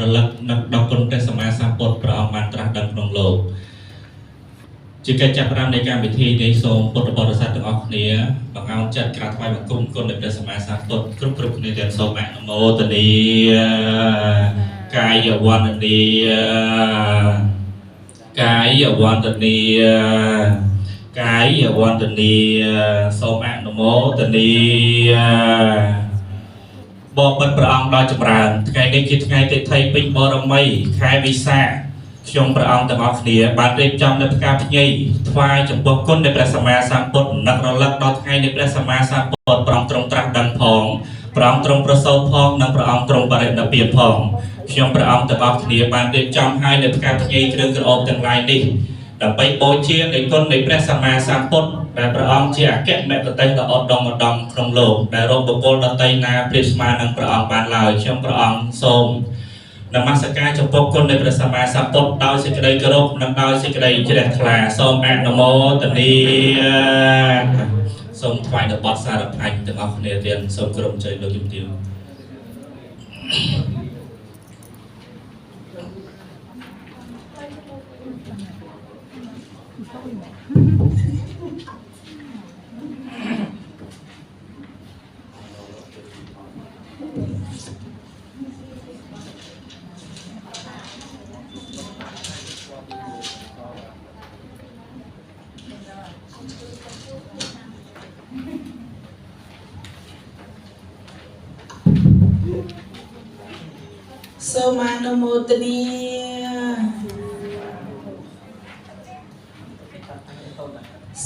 រលឹកនឹកដល់គុណព្រះសម្មាសម្ពុទ្ធព្រះអង្គបានត្រាស់ដឹងក្នុងលោកជាកិច្ចចាប់ផ្ដើមនៃកម្មវិធីនេះសូមពុទ្ធបរិស័ទទាំងអស់គ្នាបង្អោនចិត្តក្រាបថ្វាយបង្គំគុណនៃព្រះសម្មាសម្ពុទ្ធគ្រប់គ្នាទាំងសូមអនុមោទនាកាយវណ្ណនីកាយវណ្ណនីកាយវណ្ណនីសូមអនុមោទនាបបិទ្ធព្រះអង្គដ៏ចម្រើនថ្ងៃនេះជាថ្ងៃទី20ពេញបរមីខែវិសាខខ្ញុំព្រះអង្គទាំងអស់គ្នាបានរៀបចំនៅផ្កាភ្ញីថ្វាយចំពោះគុណនៃព្រះសម្មាសម្ពុទ្ធនឹករលឹកដល់ថ្ងៃនៃព្រះសម្មាសម្ពុទ្ធព្រះអង្គទ្រង់ត្រាស់ដឹងផងព្រះអង្គទ្រង់ប្រសូតផងនិងព្រះអង្គទ្រង់បរិនិព្វានផងខ្ញុំព្រះអង្គទាំងអស់គ្នាបានរៀបចំឲ្យនៅផ្កាភ្ញីគ្រឿងក្រអូបទាំងឡាយនេះដើម្បីបូជានៃគុណនៃព្រះសម្មាសម្ពុទ្ធដែលព្រះអង្គជាអគ្គមគ្គទេសដ៏ឧត្តមឧត្តមក្នុងលោកដែលរកបុគ្គលដទៃណាប្រៀបស្មើនឹងព្រះអង្គបានឡើយខ្ញុំព្រះអង្គសូមនមស្ការចំពោះគុណនៃព្រះសម្មាសម្ពុទ្ធដោយសេចក្តីគោរពនិងដោយសេចក្តីជ្រះថ្លាសូមអនុមោទនាសូមថ្វាយនៅបទសារៈអញទាំងអស់គ្នារៀនសូមក្រុមជ័យលោកជំទាវសូមអនុមោទនា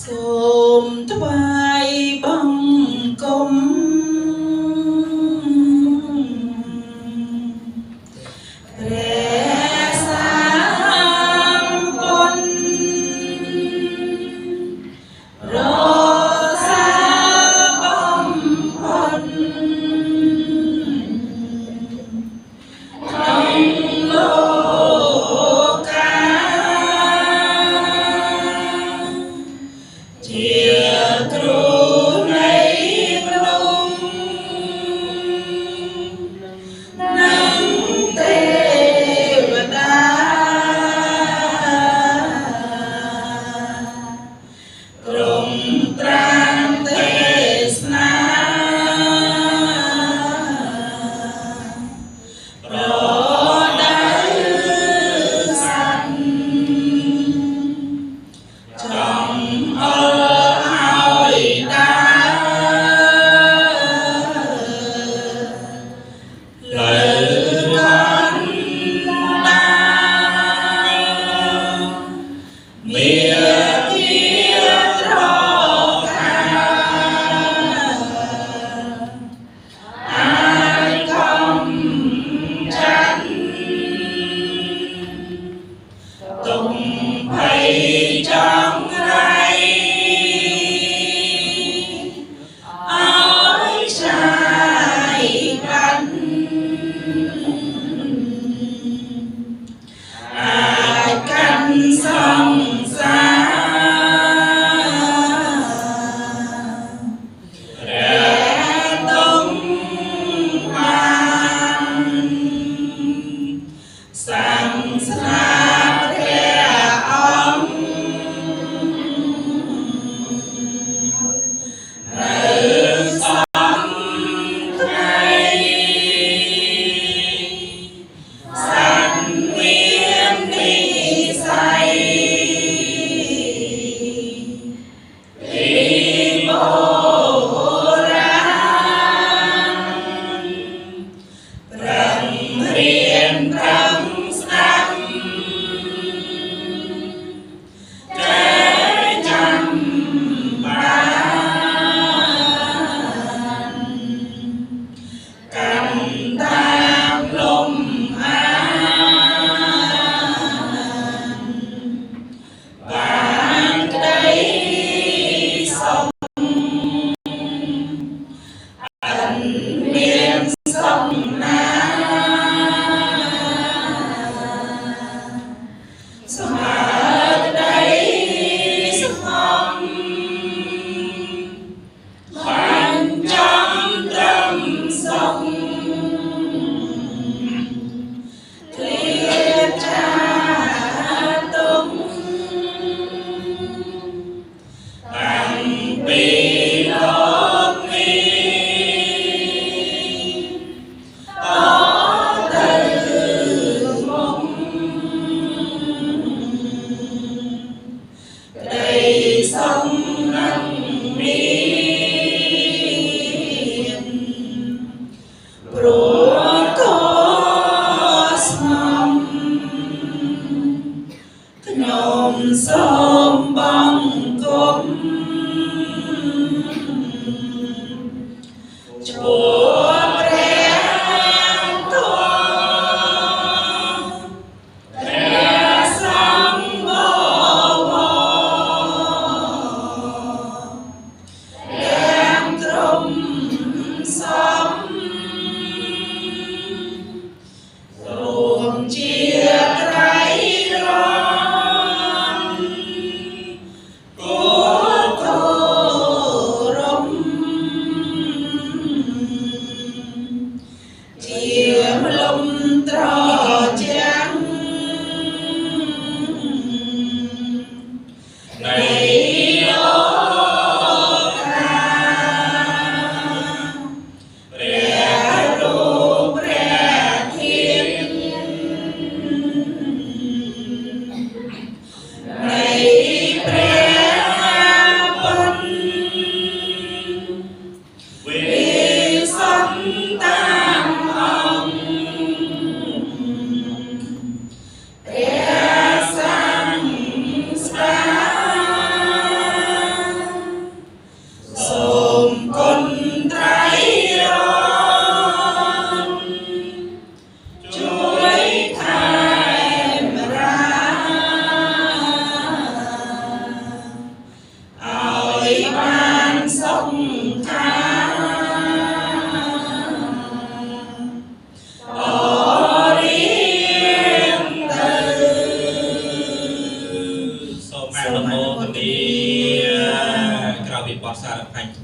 សូមថ្វាយបង្គំព្រះសម្ពុទ្ធរសាបំផុត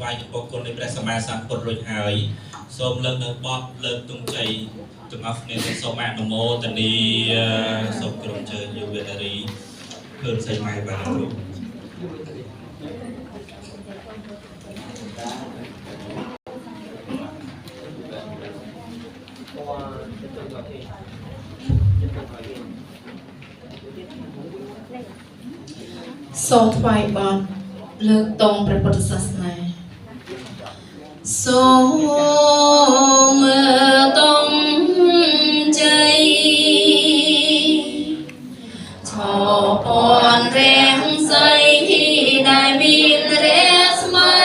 វាយចំពោះគុណនៃព្រះសម្មាសម្ពុទ្ធរួចហើយសូមលើកនៅបទលើកទង់ជ័យទាំងអស់គ្នាសូមអនុមោទនាសូមក្រុមជើញយុវនារីឃើញស្អីម៉ែបានគ្រូ សូមថ្វាយបទលើកតងព្រះពុទ្ធសាសនាសូមតងជ័យឆោពនរាំងសីដែលមានរស្មី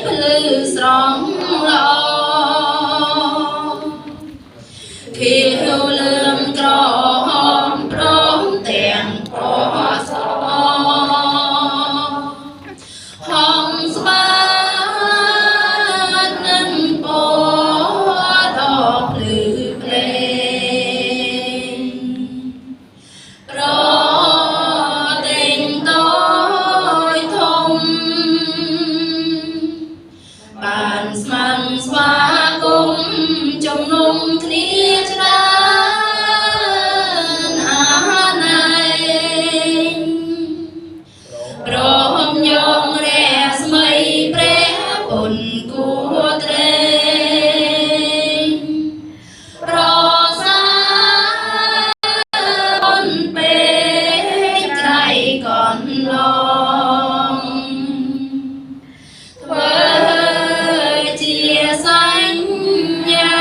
ភ្លឺស្រង់ល្អខៀវលឿងក្រហមព្រមទាំងពណ៌សហងស្បាតនឹងពណ៌ដ៏ភ្លឺភ្លេងប្រតែងតូចធំបានស្ម័គ្រស្វាគមន៍ជំនុំគ្នាច្រើនអាណៃព្រមយងរស្មីព្រះពុនគួត្រេងប្រសាបុនពេកក្រៃកន្លងធ្វើជាសញ្ញា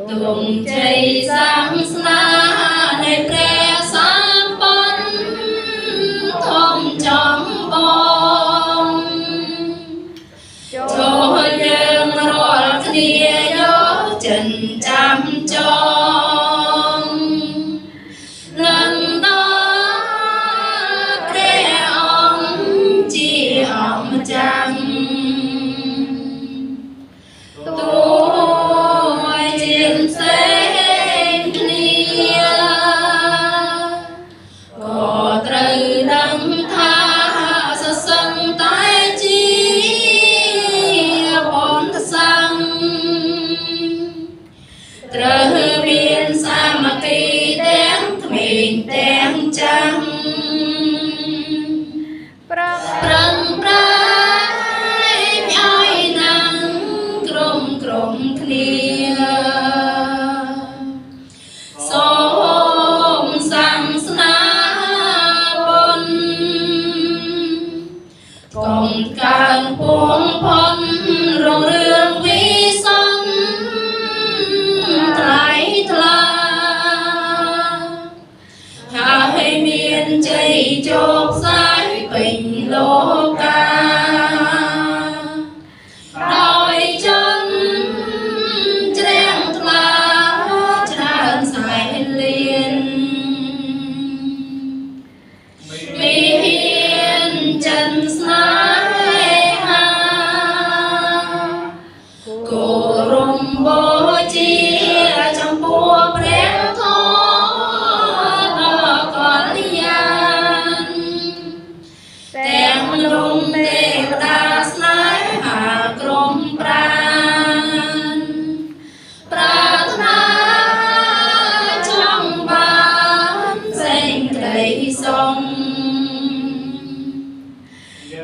ទង់ជ័យសាំស្នានៃព្រះសម្បុត្រធំចំបងចូលយើងរាល់គ្នាយកចិនចាំចងនឹងដល់ព្រះអង្គជាអម្ចាស់ទូជាផ្សេងគ្នាក៏ត្រូវដឹងថាសសឹងតែជាបុណ្យសង្ឃត្រូវមានសាមគ្គីទាំងក្មេងទាំងចាស់ប្រឹងប្រែងឲ្យណាំក្រុមគ្នាសូមសាំស្នាបុណ្យកុំកើនពួងផុនរងរឿងវិសន្នថ្លៃថ្លាហើយមានជ័យជោគស្ដាយពេញលោកកាដោយជនជ្រាំងថ្លាច្រើនសែនលានមានចិនស្នេហាគោរពបូជាចំពោះព្រះធម៌ដ៏កល្យានទាំងមនុស្សទេវតាស្នេហាក្រុមប្រាណប្រាថ្នាចង់បានសេចក្តីសុខ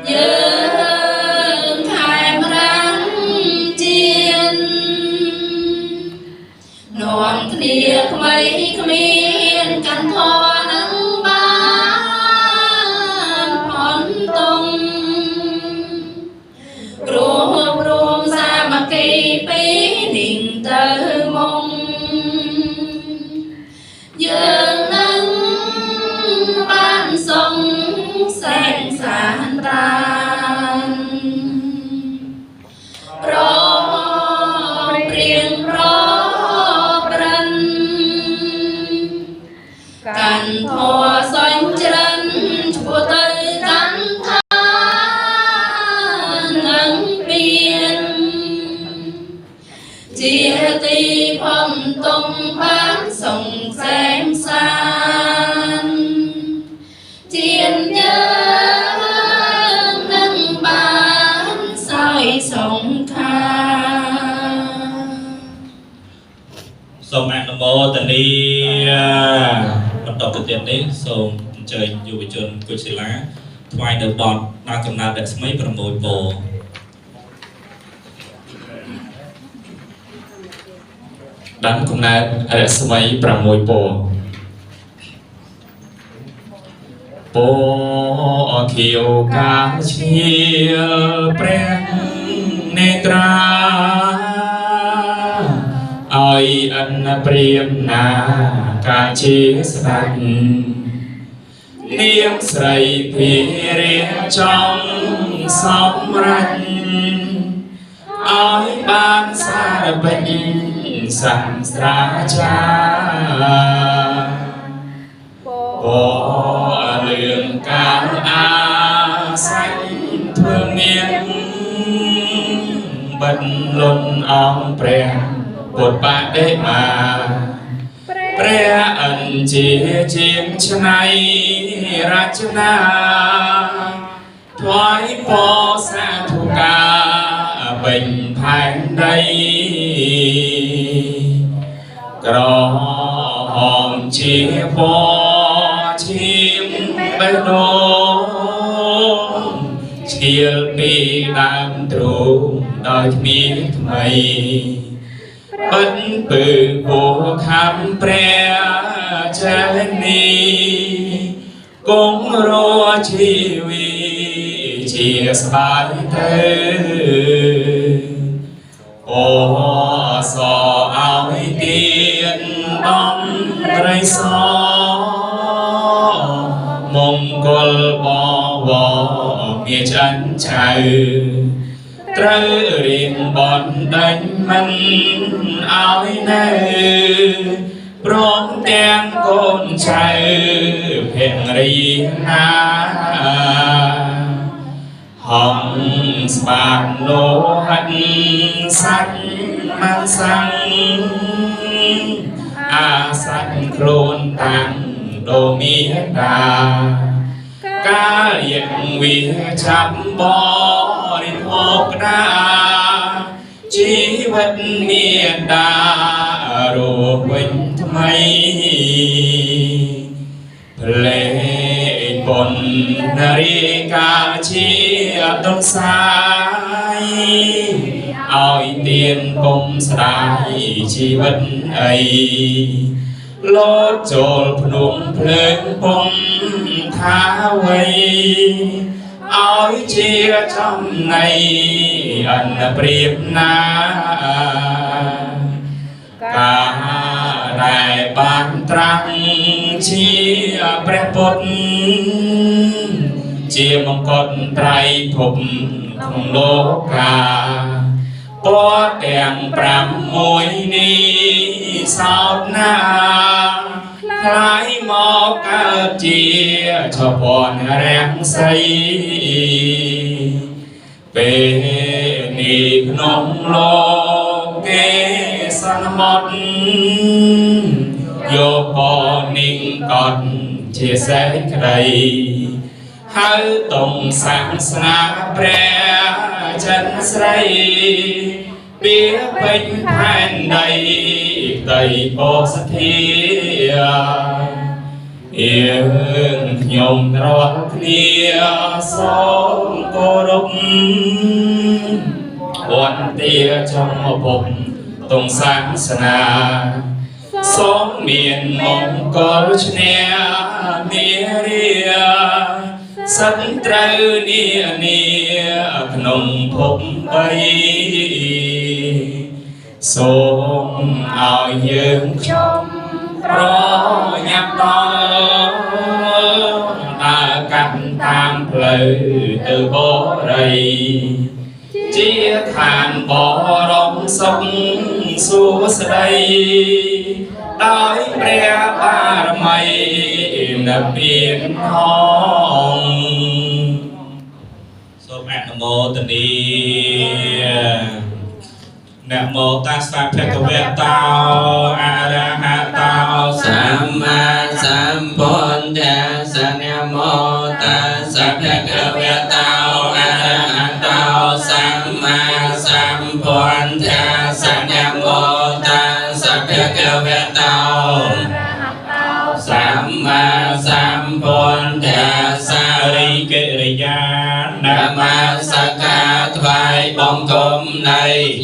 យើងខែមរាំងជានាំគ្នាថ្មីគ្មានកាន់ធរនឹងបានផនតុងព្រោះព្រមសាមគ្គីពីนิ่งទៅមុំយើងនឹងបានសងសែនសានប្រានប្រព្រៀងប្រប្រឹងកាន់ធម៌សញ្ជ្រិនឈ្មោះទៅកាន់ថានឹងពៀនជាទីផំតុងបានសង្សែមសានជាញើ សូមអនុមោទនាបន្តទៅទៀតនេះសូមអញ្ជើញយុវជនគុជិលាថ្វាយនៅបទដើរកំណើតរស្មី6ពរដើមកំណើតរស្មី6ពរពោខៀវកាឈៀលព្រះនេត្រាឲ្យអនព្រាមណាកាជាស្ដេចនាងស្រីភិរិយចង់សម្រេចឲ្យបានសារពេញសាស្ត្រាចារ្យពោលឿនកាលអាសាច់ធ្វើមានបិទលន់អង្គព្រះពុទ្ធបដិមាព្រះអិនជាជាងឆ្នៃរចនាថ្វាយពរសាធុការពេញផែនដីក្រហមជាពរឈាមបេះដូងឈៀលពីដើមទ្រូងដោយគ្មានថ្មីបិទពើពោខំព្រះចេនីគង់រជីវីជាស្បាយទៅអូសឲ្យទៀនដំត្រីសមង្គលបវមានចិនចៅត្រូវរៀនបនដាញ់មិនឲ្យនៅព្រមទាំងកូនចៅភរិយាហំស្បាតលោហិតសាច់មិនសាំងអាសាច់ខ្លួនតាំងដូមានតាកាលយ៉ាងវិចាំបរិភោគដាជីវិតមានតារស់វិញថ្មីភ្លេងបុណ្យនារីកាលជាទុនសាយឲ្យទៀនពុំស្ដាយជីវិតអីលោតចូលភ្នំភ្លើងពុំថាអ្វីឲ្យជាចំណៃអនព្រាបណាកាដែលបានត្រាស់ជាព្រះពុទ្ធជាមង្គលត្រៃភពក្នុងលោកាពរទាំង6នេះសោតណាខ្លាយមកកើតជាឆពនរាំងសីពេលនេះក្នុងលោកគេសន្មតយកពរនិងកត់ជាសេចក្តីហើយតុងសាសនាព្រះចិនស្រីពីពេញផែនដីដីពោសធាយើងខ្ញុំរាល់គ្នាសូមគោរពវន្តាចំភពតុងសាសនាសូមមានមង្គលឈ្នះនារីសត្វត្រូវនាក្នុងភព3សូមឲ្យយើងខ្ញុំប្រញាប់ដល់ដើរកាន់តាមផ្លូវទៅបរិយជាឋានបរមសុខសួស្តីដោយព្រះបារមីនៅពីផងសូមអនុមោទនាนะโมตัสสะภะคะวะโตอะระหะโตสัมมาสัมพุทธัสสะนะโมตัสสะภะคะวะโตอะระหะโตสัมมาสัมพุทธัสสะนะโมตัสสะภะ กวะโตสัมมาสัมพุทธัสสะ រិកិរិយា นมัสการถวายบังคมใน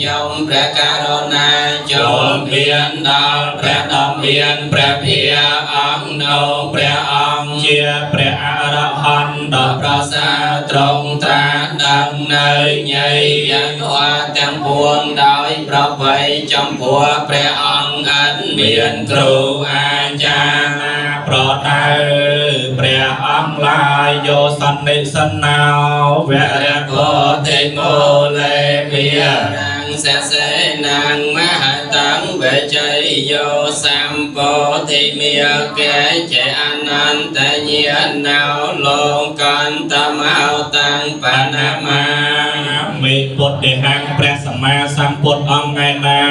ยมพระกรุณาจงเพียรดลพระดำเพียรพระเพียรองค์นงพระองค์ ជាព្រះអរហន្ត ដល់ប្រសាត្រង់ត្រាដឹងនៅញៃយ៉ាងអត់ទាំងពួងដោយប្របីចំពោះព្រះអង្គអត់មានគ្រូអាចារ្យ ប្រដៅព្រះអង្គឡាយយកសន្និសនោវ ព្រះ រៈ ពុទ្ធិមូលេភិរាំងសសេនាងមហតាំងវេជ័យយោសម្ពោធិមេកេចេអនន្តញាណោលោកន្តមោតាំងបណមា មេពុទ្ធិហੰព្រះសម្មាសម្ពុទ្ធអង្គឯណា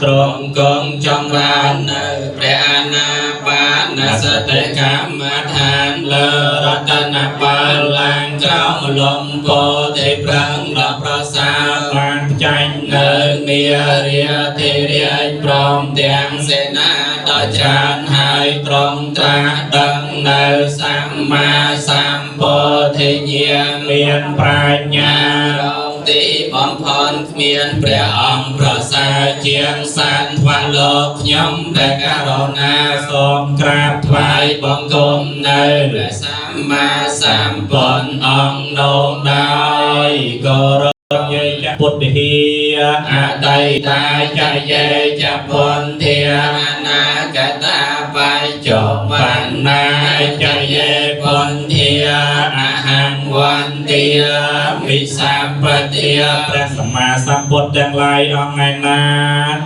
ទ្រ ទ្រ ង់ ង់គង់ចំបាននៅព្រះអាណាបានសតិកម្មដ្ឋានលើរតនបាលឡាងក្រោមលំពោធិប្រឹងដល់ប្រសាទ បានចាញ់ នៅមារាធិរាជព្រមទាំងសេនាដ៏ច្រើនហើយទ្រង់ត្រាស់ដឹងនៅសម្មាសម្ពោធិញ្ញាណ មានប្រាជ្ញា រងទីបំផុតគ្មានព្រះអង្គប្រសើរជាងសត្វថ្វាលោកខ្ញុំព្រះករុណា សូមក្រាបថ្វា ថ្វា យ យបង្គំនៅព្រះសម្មាសម្ពុទ្ធអង្គនោះដោយគោរព យាយពុទ្ធិហិ អតីតាចយេចពុនធាអនាគតាបច្ចុប្បន្នាចយេពុនធាអហង្វន្ទាវិសម្បទា ព្រះសម្មាសម្ពុទ្ធទាំងឡាយអង្គឯណា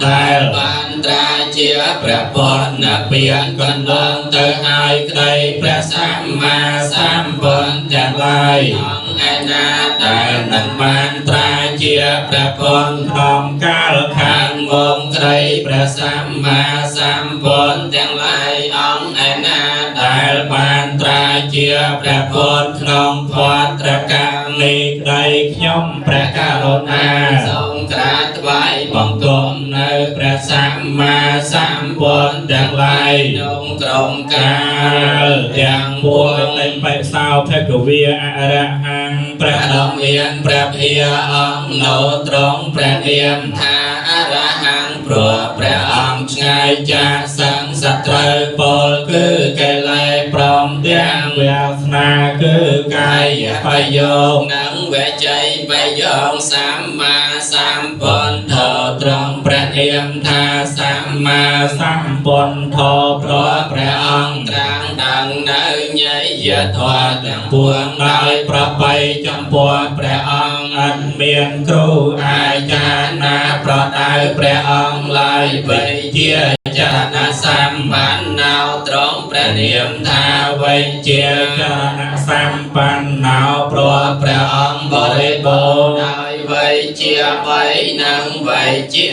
តែ ដែល បានត្រាជាព្រះពុទ្ធនិព្វានកន្លងទៅហើយក្តីព្រះសម្មាសម្ពុទ្ធទាំងឡាយអង្គឯណាដែលនឹងបានត្រាជាព្រះពុទ្ធ ក្នុងកាលខា ខា ង ងមកក្តីព្រះសម្មាសម្ពុទ្ធទាំងឡាយអង្គឯណាដែលបានត្រាជាព្រះពុទ្ធក្នុងផត្រកម្ម នេះក្តីខ្ញុំព្រះករុណា សូមក្រាបថ្វាយបង្គំនៅព្រះសម្មាសម្ពុទ្ធទាំងឡាយក្នុងក្រុមកា កាល ល ទៀ ទាំង ង ពួ ពួ ង ង តែបិសោភគវាអរហੰព្រះ ព្រះ ដ ដ៏ ម មានព្រះភិយអង្គនៅត្រង់ព្រះនាមថាអរហង្គព្រោះព្រះអង្គឆ្ងាយចាកសង្សត្រូវពលគឺកិលេសព្រមទាំង វាសនាគឺ កា កាយ យ ប ប យោ យោគនិងវជ័យបយោគសម្មាសម្ពុទ្ធត្រង់ព្រះនាមថាសម្មា សម្ពុទ្ធោ ព្រ ប្រ ោះព្រះអង្គត្រាស់ដឹងនៅញយធម៌ទាំងពួងដោយប្របីចំពោះព្រះអង្គ អត់មានគ្រូអា អា ចា ចា រ្យ រ្យណាប្រដៅព្រះអង្គឡើយវៃជាចរណសម្បណ្ណោត្រង់ព្រះនាមថាវៃជា ចរណសម្បណ្ណោ ព្រោះព្រះអង្គបរិបូរណ៍ដោយវៃជា3និងវៃជា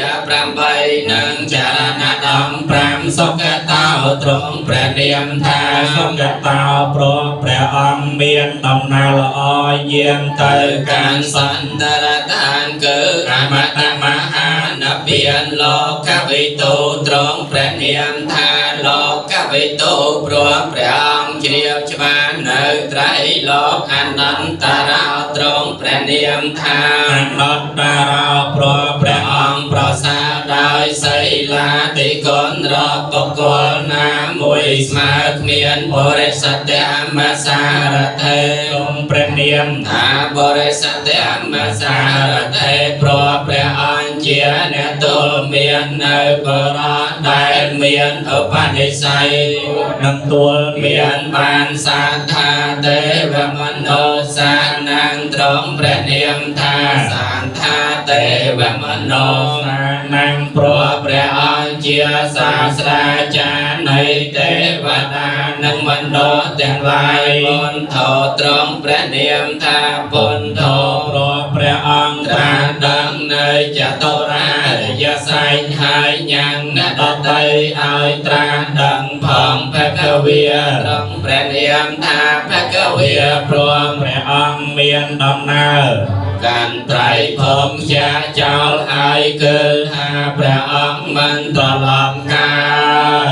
8និងចរណដំ5សុគតោត្រង់ព្រះនាមថា សុគតោប្រព្រះអង្គមានដំណើរល្អយាងទៅ ទៅ កា កា ន រសន្តរឋានគឺអមតមហានិព្វានលោកវិទូត្រង់ព្រះនាមថាលោកវិទូព្រោះព្រះអង្គជ្រាបច្បាស់នៅត្រៃលោកអនន្តរោត្រង់ព្រះនាមថា អនត្តតារោប្រព្រះ ព្រះ អង្គ អង្គប្រសើរដោយសីលាតិគុណរាប់បុគ្គលណាមួយស្មើគ្មានបរិសទ្ធិអមសារថេ ទ្រង់ព្រះនាម ថាបរិសទ្ធិអមសារថេព្រោះព្រះអង្គជាអ្នកទូលមាននៅបរោះដែលមានឧបនិស្ស័យ នឹងទួលមា មាន នបានសាថាទេវមនោសានាងត្រង់ព្រះនាមថាសាថាទេវមនោ សានាង ព្រោះព្រះអង្គជាសាស្ត្រាចារ្យនៃទេវតានិងមណ្ឌលទាំងឡាយពុទ្ធោត្រង់ព្រះនាមថាពុទ្ធោ ប្រព្រះអង្គ ត្រាស់ដឹងនៅចតុរារិយស័យហើយញ៉ាំងអ្នកដតីឲ្យត្រាស់ដឹងផងភគវាត្រង់ព្រះនាមថាភគវាព្រម ព្រះអង្គមានដំណើរ កាន់ត្រៃភពជាចោលហើយគឺថាព្រះអង្គមិនត្រឡប់កើ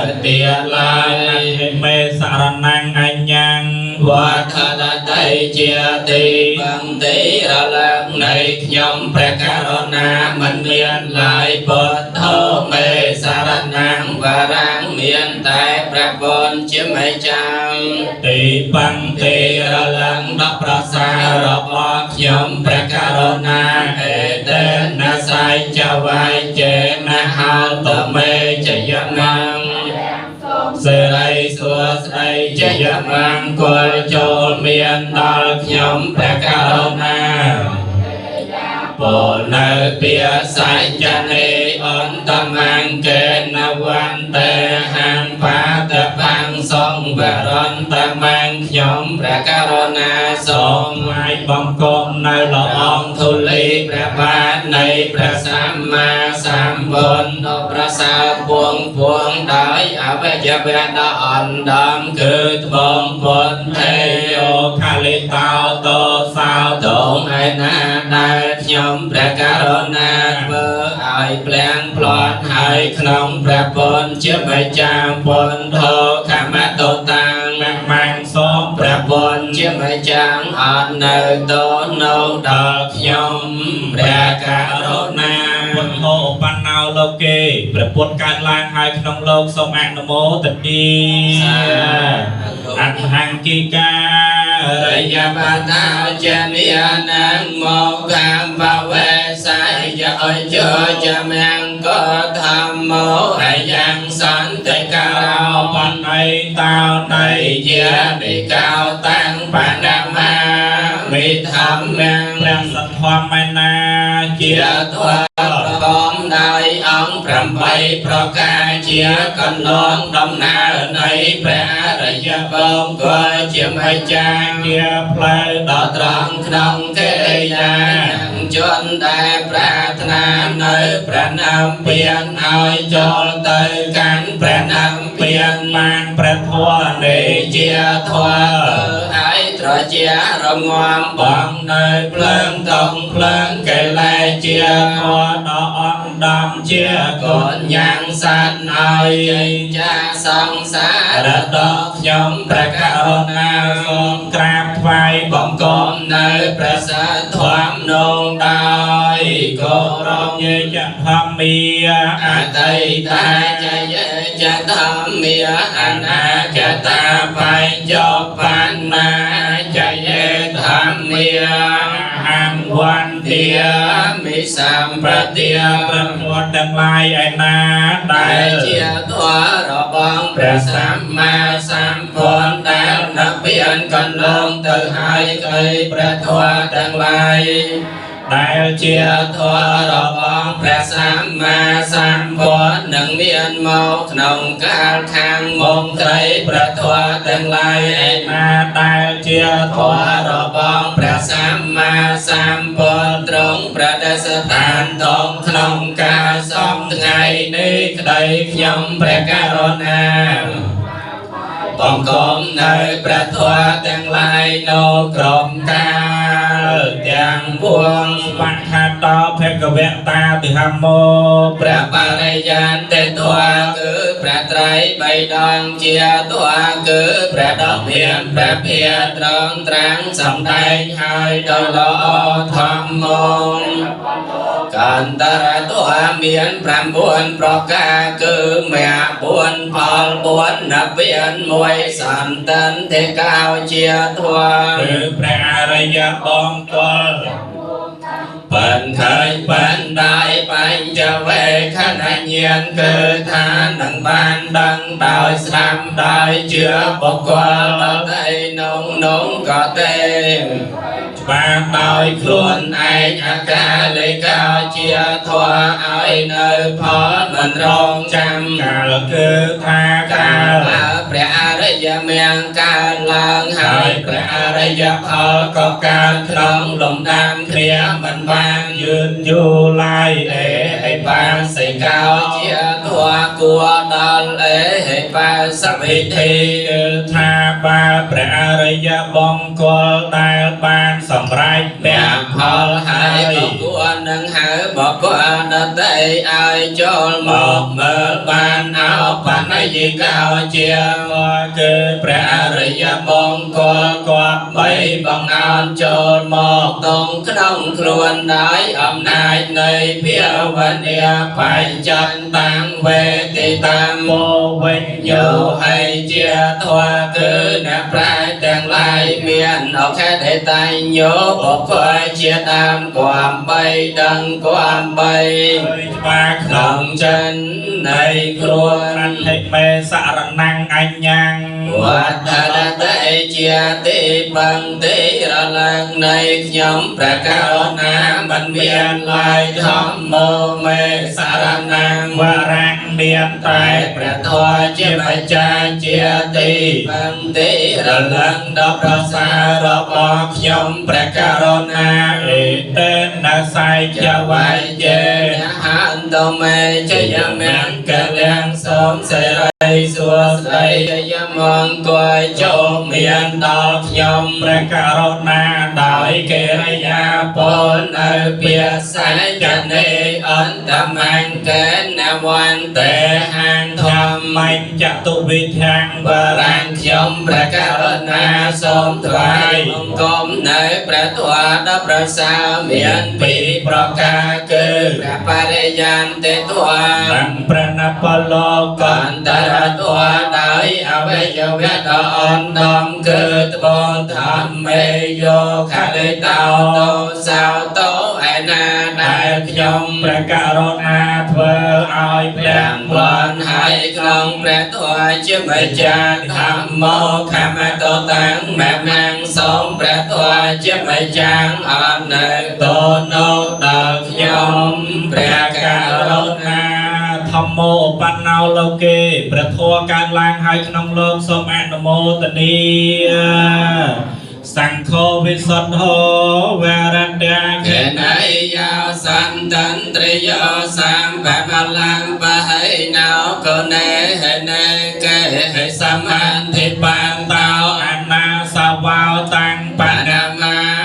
តទៀតឡើយមេសរណង្អញ្ញំ វត្តដតីជាទីបន្ទីរលឹកនៃខ្ញុំព្រះករុណាមិនមានឡើយពុទ្ធោមេសរណង្វរាំងមានតែព្រះបុណ្យជាម្ចាស់ទីបន្ទីរលឹកដល់ប្រសារបស់ខ្ញុំព្រះករុណាអេតេណាស័យចវាយចេណាហោតមេចយមាំសេរីសួស្តីចយមង្គលចូលមានដល់ខ្ញុំព្រះករុណាពលនៅពាសច្ចនេអន្តមង្គេនវន្តេហានបាតបាំងសងវរន្តមង្គខ្ញុំព្រះករុណាសូមថ្វាយបង្គំនៅល្អអង្គធូលីព្រះបាទនៃព្រះសម្មាសម្ពុទ្ធដ៏ប្រសើរពួងពួងដោយអវយវៈដ៏អណ្ដំគឺត្បូងពុទ្ធទេយោខាលិតោតោសោតងឯណាដែលខ្ញុំព្រះករុណាធ្វើឲ្យភ្លាំងផ្្លាត់ហើយក្នុងព្រះពុទ្ធជាម្ចាស់ពុទ្ធោខមតោតាំងមាំងសូមព្រះពុទ្ធជាម្ចាស់អត់នៅតនៅដល់ខ្ញុំព្រះករុណាពុទ្ធោឧបណ្ណោលោកេព្រះពុទ្ធកើតឡើងហើយក្នុងលោកសូមអនុមោទនីអរហង្គីការយបតាជានិនាងមកខាងបវេស័យអយជចមង្គធម្មោអយ៉ាងសន្តិការោបណ្ដៃតោដៃជានិកោតាំងបណមាមិធម្មព្រះសទ្ធម្មមេណាជាធម៌ប្រកបដោយអង្គ8ប្រការជាកន្លងដំណើរនៃព្រះអរិយបង្គលជាម្ចាស់ជាផ្លូវដ៏ត្រង់ក្នុងកិរិយាជនដែលប្រាថ្នានៅព្រះនាមពៀនឲ្យចូលទៅកាន់ព្រះនាមពៀនបានព្រះធម៌នេះជាធម៌ឲ្យត្រជារងាំបងនៅភ្លើងតងភ្លើងកិលេសជាធម៌ដ៏អណ្ដំជាកូនយ៉ាងសัตว์ឲ្យចាសង្សារដល់ខ្ញុំព្រះករុណាសូមក្រាបថ្វាយបង្គំនៅព្រះសទ្ធម្មនោះដោយគោរពយេចធម្មាអតីតាចយេចធម្មាអនាគតាបញ្ចបណ្ណាចយេធម្មាអង្វន្ទាមិសម្បទាព្រះពុទ្ធទាំងឡាយឯណាដែលជាធម៌របស់ព្រះសម្មាសម្ពុទ្ធដែលនិព្វានកន្លងទៅហើយក្តីព្រះធម៌ទាំងឡាយដែលជាធម៌របស់ព្រះសម្មាសម្ពុទ្ធនឹងមានមកក្នុងកាលខាងមុខត្រីព្រះធម៌ទាំងឡាយឯណាដែលជាធម៌របស់ព្រះសម្មាសម្ពុទ្ធទ្រង់ប្រតិស្ថានតងក្នុងកាលសំថ្ងៃនេះក្តីខ្ញុំព្រះករុណាបង្គំនៅព្រះធម៌ទាំងឡាយនៅក្រុមកាលទាំងពួងបខតោភគវតាទិហមោព្រះបរិយានទេធម៌គឺព្រះត្រៃបៃដងជាធម៌គឺព្រះដ៏មានព្រះភាត្រង់ត្រាំងសម្ដែងហើយដោយល្អធម្មងកន្តរធម៌មាន9ប្រការគឺមេ4ផល4និព្វាន1សន្តន្តិកោជាធម៌គឺព្រះអរិយបង្គលបញ្ឃើញបណ្ដាយបញ្ចវេខណញ្ញាណគឺថានឹងបានដឹងដោយស្ដាប់ដោយជឿបុគ្គលដទៃនោះក៏ទេច្បាស់ដោយខ្លួនឯងអកាលេកាជាធម៌ឲ្យនៅផលមិនរងចាំកាលគឺថាកាលព្រះអរិយមានកើតឡើងហើយព្រះអរិយផលក៏កើតក្នុងលំដាប់គ្នាមិនបានយឺនយូរឡើយឯប ban sĩ cao chia thua của đàn lễ hệ ban sắc vị thi tha ba pra raya bong kol đài ban sầm rai mẹ phật hai bỏ của nâng hai bỏ của đất tây ai cho một mơ ban áo ban ấy gì cao chia cơ pra raya bong kol bay bằng an cho một tông không luôn đái âm nai nơi phía bên địa phải chân tăng về tây tam mô vinh dụ hay chia thua cứ nạp lại tiền lại miền ở khai để tay nhớ bộ khơi chia tam quàm bay đăng quàm bay ba lòng chân này luôn thịt mê xạ năng anh nhang quạt đã tệ chia tị bằng tị ra lần này nhóm ra cao na mình miền lại thầm mơ mê xạ năng và rang miền tai ra thua chia bài cha chia tị bằng tị ra lần đọc ra xa ra bọc nhóm ra cao na tên đã sai cho vai chê hạn đồ mê cho gia miệng cả đen sớm sẽ đây xua xây cho gia mong coi cho miền đọc nhóm ra carona đợi kê ra bốn ở bia sai cho nên ấn tâm anh kết nam quan tệ hàng thầm mạnh chặt tụ vị thang và lang nhóm ra carona sớm thoại mong công nơi ra tòa đắp ra sao miền bị pro ca cư ra pareyan tê tòa rằng pranapalo còn ta ra tòa đợi ở bây giờ biết ơn đom cư tôn thầm mê vô khả lê tao tô sao tố ai na đại nhóm ra carona thơ ai đang quan hai không ra tòa chứ mày cha tham mô khả mẹ tô tán mẹ mang sống ra tòa chứ mày chàng ở nơi tô nô đợt nhóm ra carona ធម្មោឧបនោលោកេព្រះធម៌កើតឡើងហើយក្នុងលោកសូមអនុមោទនា Sangho Visodho Varanda Kẻ nãy giao sanh tánh tri do sang bạc ma lang ba hãy nào cơ nê hệ nê kê hệ sam an thị bàn tao Anna Sao Vào Tăng bà nam ma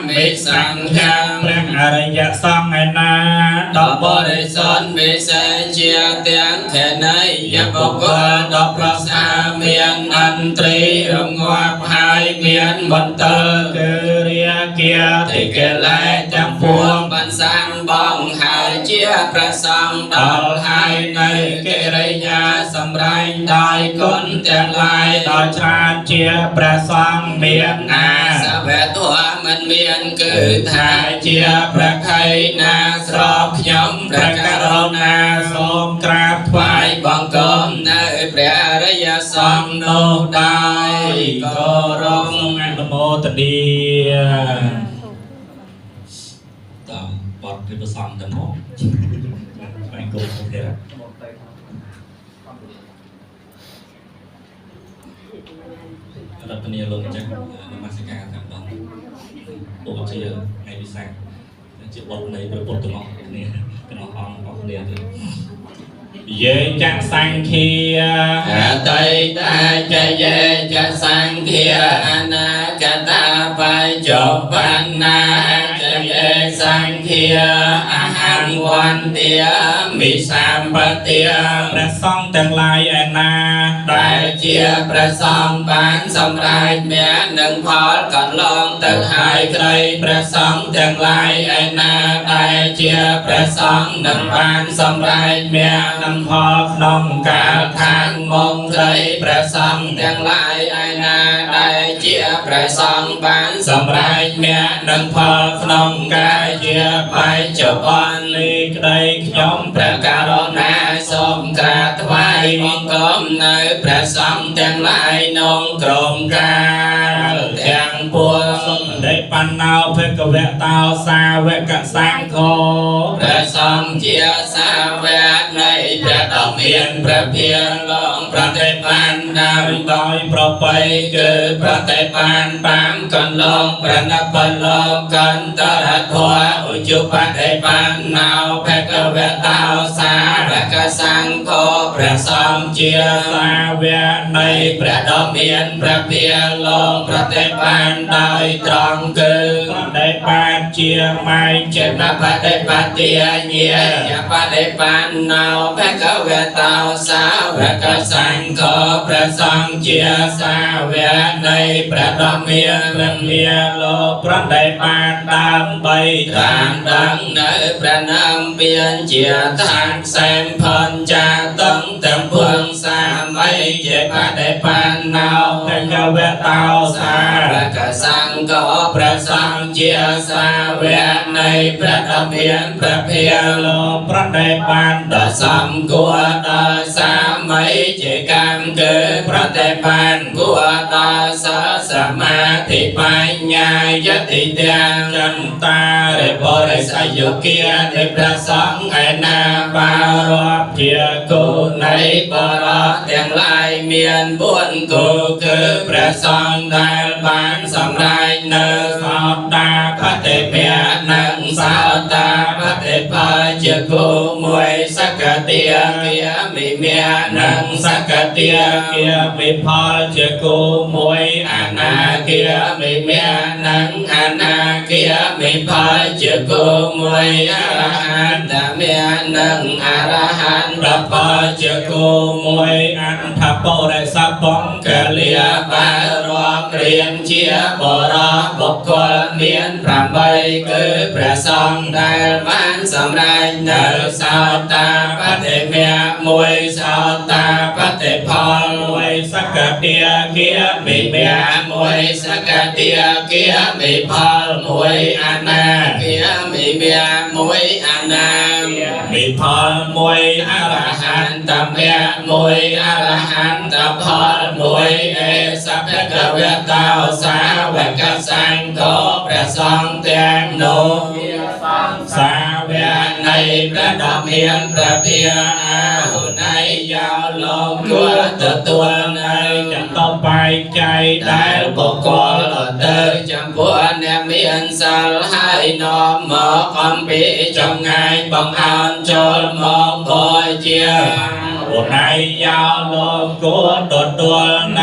mi sang khang Prang Araya Song Anna đọc bồ đề son mi se chia tiếng kẻ nãy gia bồ cơ đọc ra xa miền anh tri rộng ngoạp hai miền một tơ Keria Kia thì kể lại trăm phuông ban sang bong hai chia pra sang đào hai này kể rây nhà sầm rai đai con tiền lại Đòi Chan Chia Prasong Miền A sa về tua mình miền cử thà chia pra khay na srop nhóm pra carona Som Krap phải bằng cơm nơi pra rây sang nô đai cô rong Nam Mô Tát Đi Tạm bọt thì bà xong tầm mô Bạn cùng không thể Rất là nhiều luôn chắc Namaskar cảm ơn Bộ chia ngày đi sang Chị bọt này với bọt tụi nó Cái nó hòn có liền thôi Dễ chắc sang kia Tây ta cha dê cha sang kia ana kata phải chộp ban na cha dê sang kia ahang quan tia mi sam pa tia ព្រះសង្ឃទាំងឡាយឯណា ដែលជាព្រះសង្ឃបានសម្រេចមាននឹងផលកន្លងទៅហើយក្តីព្រះសង្ឃទាំងឡាយឯណាដែលជាព្រះសង្ឃនឹងបានសម្រេចមាននឹងផលក្នុងកាលខាងមុខក្តីព្រះសង្ឃទាំងឡាយឯណាដែលជាព្រះសង្ឃបានសម្រេចមាននឹងផលក្នុងកាលជាបច្ចុប្បន្ននេះក្តីខ្ញុំព្រះករុណាសូមក្រាបថ្វាយបង្គំនៅព្រះសង្ឃទាំងឡាយក្នុងក្រុមការទាំងពួង សូមដេកបណ្ណោភគវតោសាវកសង្ឃោ ព្រះសង្ឃជាសាវកនៃព្រះដ៏មាន นประเพียรลองประเทศปานดาวดอยประไปเกิดประเทศปานปามกันลองประนับปลองกันตระทัวอุจุประเทศปานนาวแพกเวตาวสาระกสังโฆประสอมเจียสาเวในประดอมเมียนประเพียรลองประเทศปานดอยตรองเกิดประเทศปานเจียไม่เจ็บนับประเทศปานเตียเนียอย่าประเทศปานนาวแพกเวตาวสาระกสังโฆประสอมเจียสาเวในประดอมเมียนประเพียรลองประเทศปานดามใบทานดังในประนามเปียนเจียทางแสงพันจาตั้งแต่เพื่องสาไม่เจ็บประเทศปานนาวแพกเวตาวสาระกสังโฆประสอมเจียสาเวในประดอมเมียนประเพียรลองประเทศปานดสัมกัวดาสาไม่เจกันเกิดประเทศปานกัวดาสาสมาธิปัญญายติเตียงจันตาเรปเรสยุเกียในประสังไอนาบารบเพียกูในบารเตียงลายเมียนบุญกูคือประสังได้บานสำไรเนอสอดตาพระเทเปียนังสาวตาพระเทพาเจกูมวยสักเตียเกียมีเมียนังสักเตียเกียมีพอเจกูมวยอาณาเกียมีเมียนังอาณาเกียมีพอเจกูมวยอรหันตเมียนังอรหันตพอเจกูมวยอันทโปเรสับปองเกลียบารวมเรียนเชียบรบกคลเมียนพรำใบคือประสองได้มันสำไรเนอสาวตาพระเทเมียมวยสาวตาพระเทพอมวยสักเตียเกียมีเมียมวยสักเตียเกียมีพอมวยอาณาเกียมีเมียมวยอาณามีพอมวยอรหันตเมียมวยอรหันตพอมวยเอสัพพะเวตาสาวกสังโฆประสองเตียงโนสาเวในประดอมเมียนประเพียอาหุในยาวลงตัวในจะต้องไปใจได้ปกกลเตอจำพวนแนมเมียนสลให้นอมหมอคอมปีจงไงบังอันจนมองบอยเจียหุในยาวลงตัวใน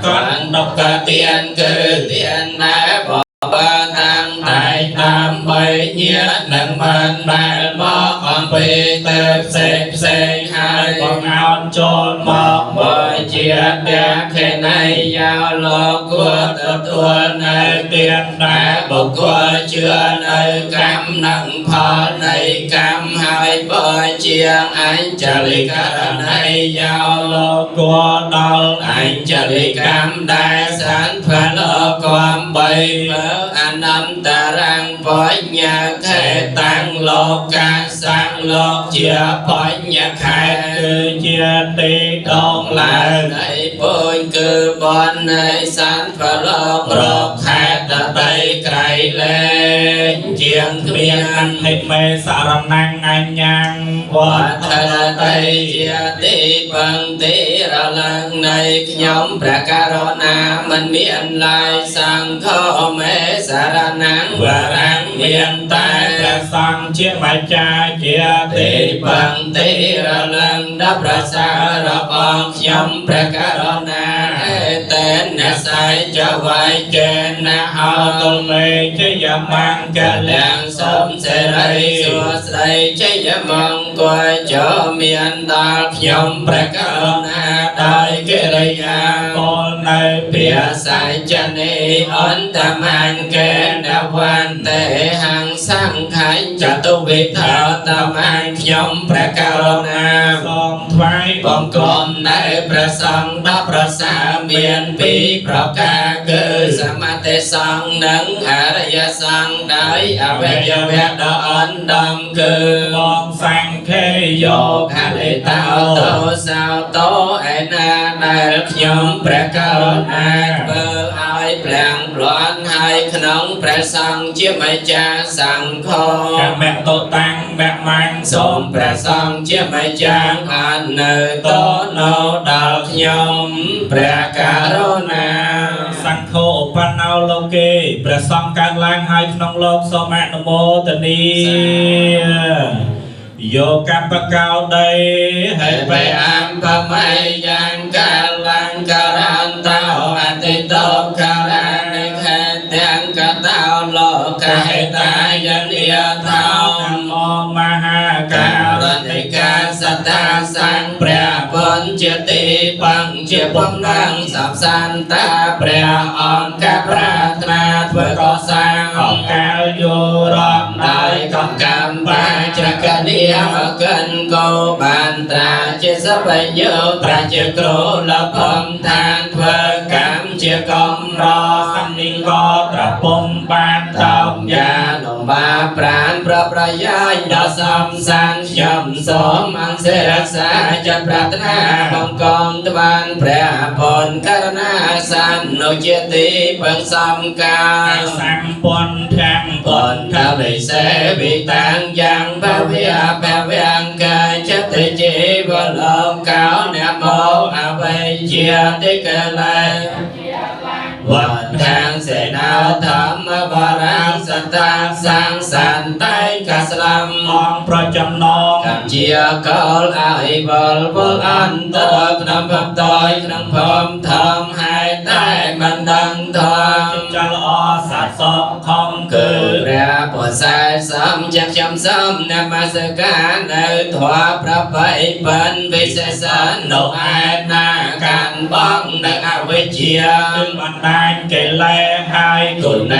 ก้อนดอกกระเตียนคือเตียนในบ่ba tăng tại tam bảy nhía nâng man đại mơ con phi tệp xếp hai con áo trôn mọc bởi chia đẹp thế này giao lô của tập tuần này tiền đại bộc của chưa nơi cam nặng phó này cam hai bởi chia anh trả lý cả này giao lô của đau anh trả lý cam đại sản phá lô con bảy anh âm ta răng với nhà thể tăng lô ca sang lô chia với nhà khai cứ chia tí đông lại này bôi cứ bọn này sản và lô rộp khai ta tay cày lên chiếng miên anh hết mê xa rằm năng anh nhang và thơ tay chia tí bằng tí ra lần này nhóm pra carona mình miên lại sang khó mê xa ra nắng và răng miền tai ra sang chiếc mái cha chia tỷ bằng tỷ ra lần đắp ra xa ra bằng nhóm pra carona tên nè sai cho vai trên nè hao tôn mê chế giả mang cả làng sớm sẽ đây xua xây chế giả mong coi cho miền ta nhóm pra carona đại kế đây ya con này bia sai chân đi ấn ta mang kế đã quan tệ hàng sang khải cho tu vị thọ ta mang nhóm pra carona con thoái bom con này pra sang đáp ra xa miền pi pra ca cơ samate sang nâng araya sang đại avya da ấn đam cơ con sang khê vô khả lệ tạo tô sao tố ena đại nhóm pra carona bơ ai plang loan hai khănព្រះសង្ឃជាម្ចាស់សង្ឃ mẹ tô tăng แม่มัง สมประสงค์เชื่อไม่จางอันเนโตโนดาลยมประการนา สังโฆปันเอาโลเกประสองการล้างให้ขนมโลกสมานโมตนีโยกับปะเกาใดให้ ให้ ไป ไปอัมพไม่ยังกาลังการันเต้าอติโตการันในแค่เตียงกะเต้าโลกะให้ตายยันเดียเท้า โมมหากาการณิกาสัตตาสังเปรียบนเจติปังเจปมนังสับสันตาเปรียอ่อนกะปรารถนาเพื่อก่อสร้าง ออกกาลโยรอบ ได้กำกำปาจะกะเดียมเกินโกบานตราเจสบายโยตราเจโกรละพมทานเพื่อกำเจกอมรอ สันนิกอตระปมปานต ต อ อ ม ม ยาย าลงบาปราณพระประยายดอสมสันยมสมอังเสรักษาจะปรารถนาบังกองตะวันพระพรกรณาสันโนเจติเปิงสมกา สังปนแทงป ป น นทะเลเสวิตังยังพระเวียแปะเวียงกายจะติจีวลงเก้าเนโมอาเวเจียติเกลัยวันทางเสนาธรรมบารังสัตตาสังสันไตกัสลัม มองประจำนอง กับเจียกอลไอบอลบอลอันเตอร์นำพับต่อยนำพร้อมทำให้ได้บันดังทอง จะละอสัตว์สอบทอง คื คือ อ พระปวดสายซ้ำจากจำซ้ำนมัสการในถวาพระไปเป็นวิเศษโนอาณาการบ้องในอวิเชีย ถึงบันดาลเกลแลให้ กุณเน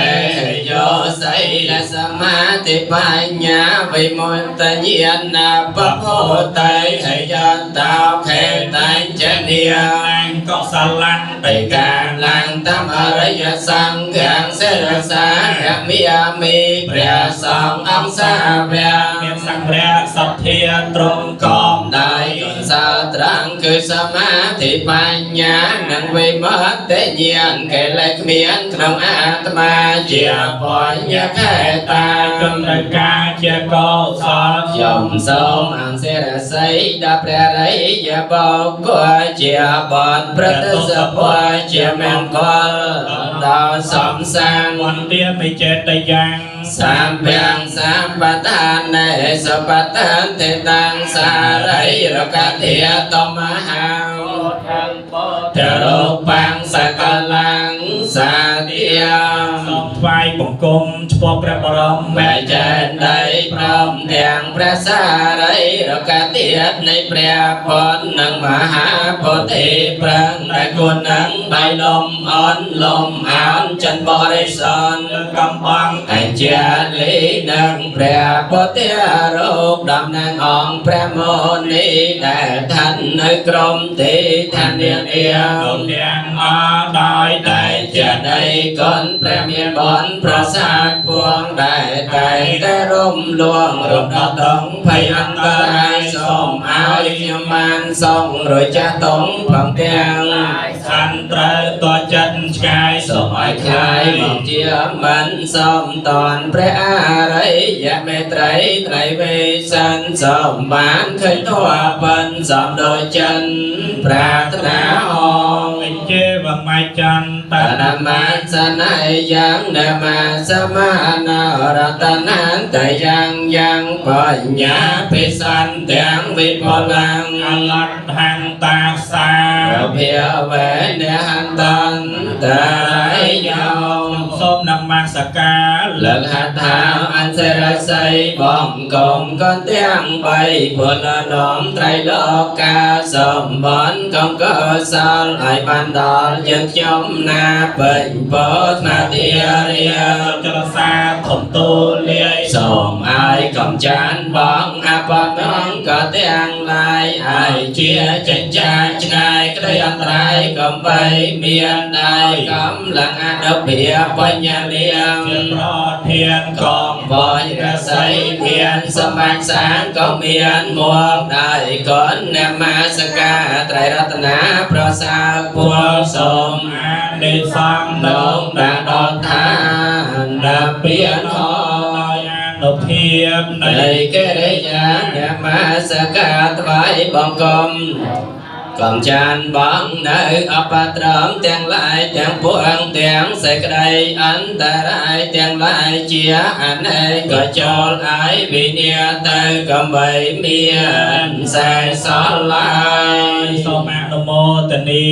โยไสและสมาธิปัญญาวิมุตติเยียนาปะโพไตให้ยันตาวเขตัญเจเนีย นางก็สลัน ไปการลังตามอริยสังขังเสรสารมีอามีเปรียสององศาเบีย เมียนสังเรียสัพเทียตรง ก ก อ อ ม ม ได้กุศลตรังคือสมาธิปัญญานังวิมัตติเยียนเกลเมียนขนมอาตมาเจียปอยยาแค่ตา จนรกาเจียโกสอบ ยมสมอังเสรใสดาเปรไรยาบอกกัวเจียบอนประตสะปอยเจียแมงกอลดาวสมสัง วันเดียไม่เจตยัง สามเพียงสามปทานในสปทานเทตังสาไรรกเทียตมหาเทโรปังสกลังสาเดีย สองไฟบ่งกลมชพกระบรม แม่เจนได้พร้อมเทียงพระสาไรรกเทียในเปรียพรนังมหาโพธิปรังในกุณนังใบลมอ่อนลมอ่านจันบริสัน กำบัง ไอเจียลีนังพระโพธิรูปดำนางองพระโมนีได้ทันในกรมตีทันเนียนเอีย โด ง นเดียงอาได้ได้ จะได้ก่อนพระเมียนบอนพระสาทพวงได้แต่ได้ร่มลวงรูปดอกต้องพยันตรายสมอายมันทรงโรยจะต้องพังเตียง สันเตรตัวจันชาย สมัยคลายมองเจียมันสมตอนพระอะไรยะเมตไตรไตรเวสันสมบานเคยตัวปันสมโดยจันปรารถนาออง เจวมาจันต ตนามาสนายยังเดมาสมานารัตนันแต่ยังปัญญาพิสันเตียงวิปลัง อลัตหังตาสา เราเพียเวเนหันตันแต่ไรยาว ส้มนำมาสกา เลิกหัดเท้าอันเสรใสบ้องกงก้อนเตียงไปพลน้อมไตรโลกาสมบันกงก็สาวไอบันดอลยึดยมนาเป็นโพธนาเทียเรีย จรสาถมตูเลีย สมไอกำจานบ้องอาปะน้องก็เตียงลายไอเชียจันจาจนายกระยันไตรกำไปเมียนได้กำลังอันดเบียปัญญาเลียง เจียรอดเพียงก ก อ อง งบอยกระใสเพียนสมัครสารก็เมียนมัวได้ก่อนนมาสกาไตรรัตนาพระสาพวงสม อาเดสัง ด ด ง ง ดาดอนทานดาเปียนหอย นุเพีย ម នៃ កិរិយានមស្ការថ្វាយបង្គំកំចានបងនៅអបត្រមទាំងឡាយទាំងពួកទាំងសេចក្តីអន្តរាយទាំងឡាយជាអនេកក៏ចូលឲ្យវិញ្ញាទៅកំបីមានសែសល់ឡើយ សូមអនុមោទនា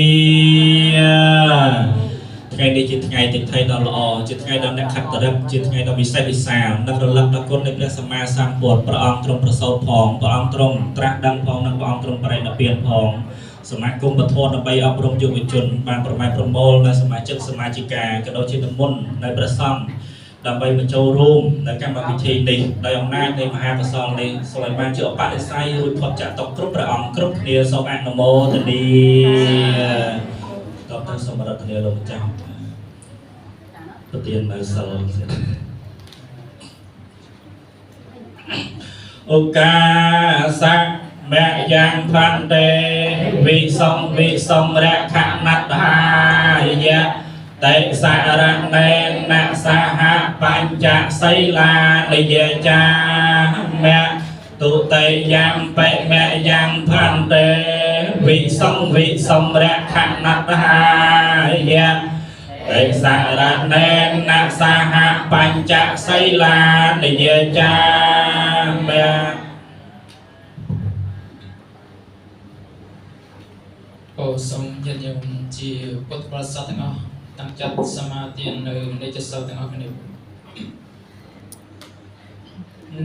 ថ្ងៃនេះជាថ្ងៃទីថៃដ៏ល្អជាថ្ងៃដ៏អ្នកខត្តរិកជាថ្ងៃដ៏វិសេសវិសាលនឹករលឹកដល់គុណនៃព្រះសម្មាសម្ពុទ្ធព្រះអង្គទ្រង់ប្រសូតផងព្រះអង្គទ្រង់ត្រាស់ដឹងផងនិងព្រះអង្គទ្រង់បរិនិព្វានផងសមាគមពធដើម្បីអប់រំយុវជនបានប្រម៉ែប្រមូលនៅសមាជិកសមាជិកាក៏ដូចជានិមន្តនៅព្រះសង្ឃដើម្បីបញ្ចូលរួមនៅកម្មវិធីនេះដោយអំណាចនៃមហាកុសលនេះសូមឲ្យបានជាឧបនិស្ស័យរួចផុតចាកទុក្ខគ្រប់ព្រះអង្គគ្រប់គ្នាសូមអនុមោទនាតបទៅសូមរដ្ឋនាលោកម្ចាស់ប្រទាននៅសិលឱកាសៈមយ៉ាងផន្តេវិសំរខណត្ថាយៈតេសារណេនសហបញ្ចសីលានិយចាមៈទុតេយ៉ាងបេមយ៉ាងផន្តេវិសំរខណត្ថាយៈតេសារណេនសហបញ្ចសីលានិយចាមៈអូសូមញាតិញោមជាពុទ្ធបរិស័ទទាំងអស់តាំងចិត្តសមាធិនៅនៃចិត្តសិលទាំងអស់គ្នា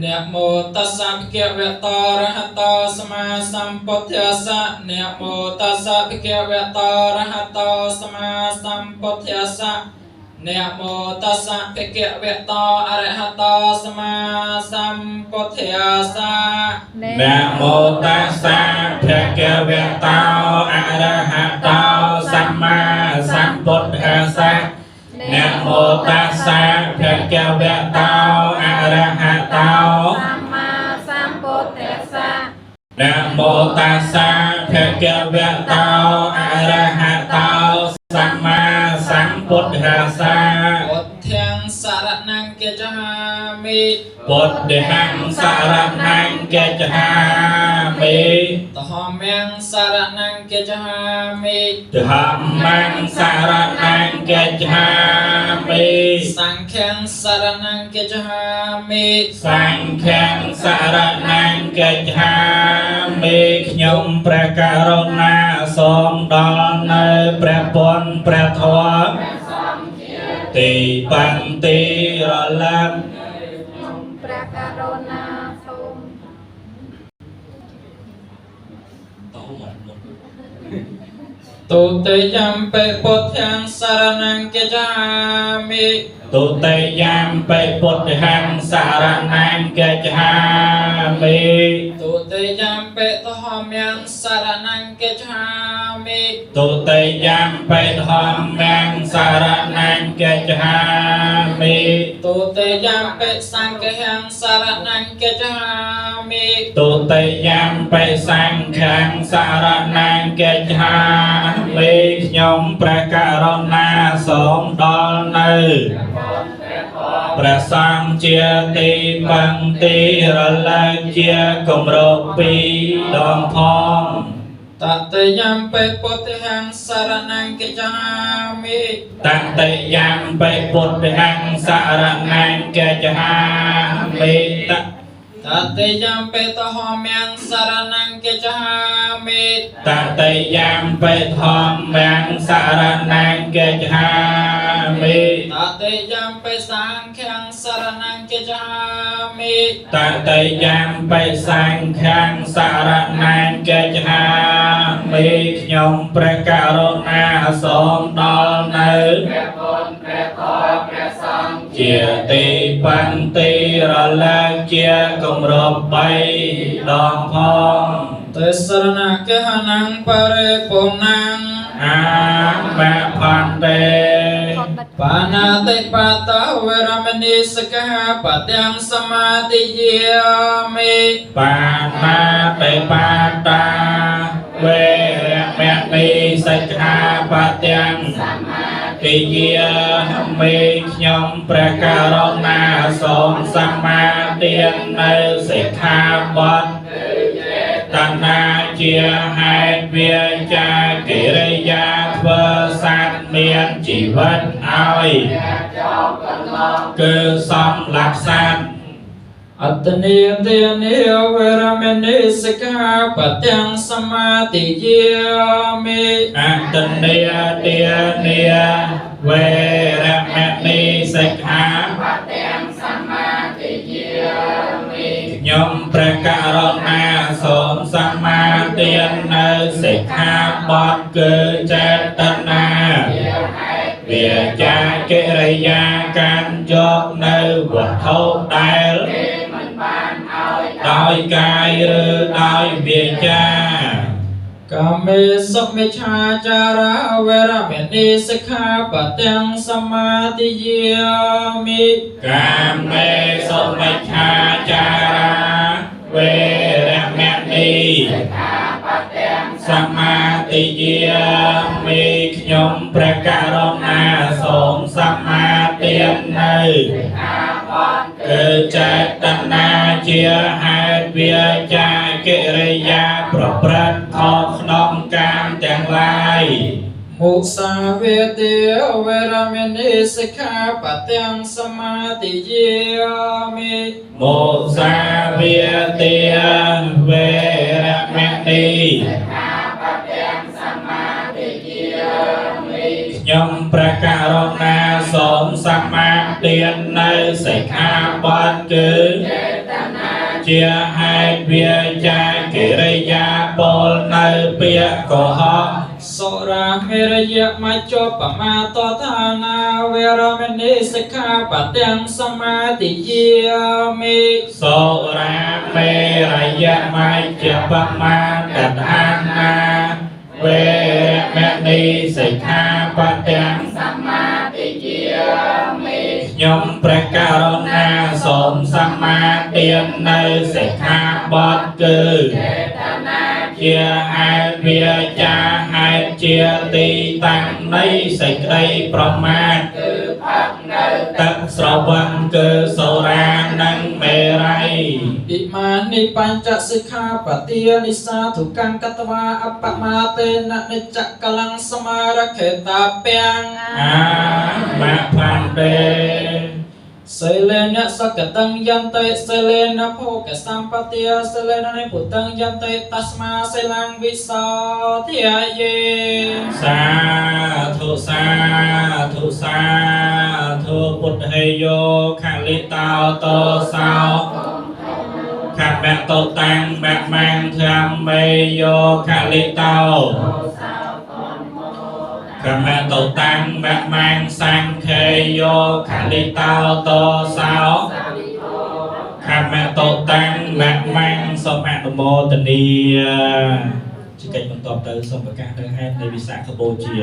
นะโมตัสสะภะคะวะโตอะระหะโตสัมมาสัมพุทธัสสะนะโมตัสสะภะคะวะโตอะระหะโตสัมมาสัมพุทธัสสะนะโมตัสสะภะคะวะโตอะระหะโตสัมมาสัมพุทธัสสะ นะโมตัสสะภะคะวะโตอะระหะโตสัมมาสัมพุทธัสสะนะโมตัสสะภะคะวะโตอะระหะโตสัมมาสัมพุทธัสสะนะโมตัสสะภะคะวะโตอะระหะโตสัมมาสัมพุทธัสสะ ពុទ្ធាំសរណង្គាចហាមិ ពុទ្ធិហੰសរណង្គាចហាមិ តហមាំងសរណង្គាចហាមិ ធម្មំសរណង្គាចហាមិ សង្ឃាំងសរណង្គាចហាមិ សង្ឃំសរណង្គាចហាមិខ្ញុំព្រះករុណាសូមដល់នៅព្រះពុទ្ធព្រះធម៌ទីបន្ទីរលឹក ព្រះករុណាសូម ទុតិយំពេពុទ្ធាំសរណង្គាចហាមិ ទុតិយំបិពុទ្ធិហੰសរណង្គាចហាមិ ទុតិយំពេតហមាំងសរណង្គាចហាមិ ទុតិយំបិធម្មំសរណង្គាចហាមិ ទុតិយំពេសង្ឃាំងសរណង្គាចហាមិ ទុតិយំបិសង្ឃំសរណង្គាចហាមិខ្ញុំព្រះករុណាសូមដល់នៅព្រះសង្ឃជាទីបន្ទីរលឹកជាគម្រប់ពីរដងផង តតិយំពេពុទ្ធាំសរណង្គាចហាមិ តតិយំបិពុទ្ធិហੰសរណង្គាចហាមិត តតិយំពេតហមាំងសរណង្គាចហាមិ តតិយំបិធម្មំសរណង្គាចហាមិ តតិយំពេសង្ឃាំងសរណង្គាចហាមិ តតិយំបិសង្ឃំសរណង្គាចហាមិខ្ញុំព្រះករុណាសូមដល់នៅព្រះពុទ្ធព្រះធម៌ព្រះសង្ឃជាទីបន្ទីរលឹកជាគម្រប់បីដងផង ទេសរណកហណង្បរិពុណង្ អាមៈផន្តេ បាណាតិបាតវេរមណីសកហបទាំងសមាទិយាមិ បាណាតិបាតាវេរមណីសិក្ខាបទាំងសមាទ តិយាមេខ្ញុំព្រះករុណាសូមសម្មាទាននៅសិក្ខាបទតណ្ហាជាហេតុវាចាកិរិយាធ្វើសត្វមានជីវិតឲ្យគឺសំឡាប់សត្វ អត្តនេទានេវរមនីសិក្ខាបទាំងសមាទិយាមិ អត្តនេទានេវរមនីសិក្ខាបទាំងសមាទិយាមិខ្ញុំព្រះករុណាសូមសម្មាទាននៅសិក្ខាបទគឺចេតនាវាចាកិរិយាកាន់យកនៅវត្ថុដែលដោយកាយឬដោយវាចា កាមេសុមិច្ឆាចារាវរមនីសិក្ខាបទាំងសមាទិយាមិ កាមេសុមិច្ឆាចារាវេរមណីសមាទិយាមិខ្ញុំព្រះករុណាសូមសម្មាទាននៅគឺចេតនាជាហេតុវាចាកិរិយាប្រព្រឹត្តខុសក្នុងកាមទាំងឡាយ មុសាវេទេវរមនីសិក្ខាបទាំងសមាទិយាមិ មោសាវាទាវេរមណីខ្ញុំព្រះករុណាសូមសម្មាទាននៅសិក្ខាបទគឺជាហេតុវាចាកិរិយាពលនៅពាក្យកុហក សុរាមេរយមច្ចុបមាតថានាវរមនីសិក្ខាបទាំងសមាទិយាមិ សុរាមេរយមច្ចបមាតថានាវេរមណីសិក្ខាបទាំងសមាទិយាមិខ្ញុំព្រះករុណាសូមសម្មាទាននៅសិក្ខាបទគឺចេតនាជាហេតុវាចាហេតុជាទីតាំងនៃសេចក្តីប្រមាទគឺផឹកនៅទឹកស្រវឹងគឺសូរានិងមេរ័យ ឥមានិបញ្ចសិក្ខាបទានិសាធុកង្កតវាអបមាតេននិច្ចកលង្សមារខេតាពាំង អាមៈផន្ទេ សិលេនសកតង្យន្តិសិលេនភោកសម្បទាសិលេននិពុតង្យន្តិតស្មាសិលង្វិសោធិយេ សាធុសាធុសាធុពុទ្ធហេយោខលិតោតោសោខមៈតោតាំងបៈមាំងធម្មមេយោខលិតោខមៈតោតាំងបៈមាំងសង្ខេយោខលិតោតោសោខមៈតោតាំងបៈមាំងសូមអនុមោទនាជាកិច្ចបន្តទៅសូមប្រកាសនៅហេតុនៃវិសាខបូជា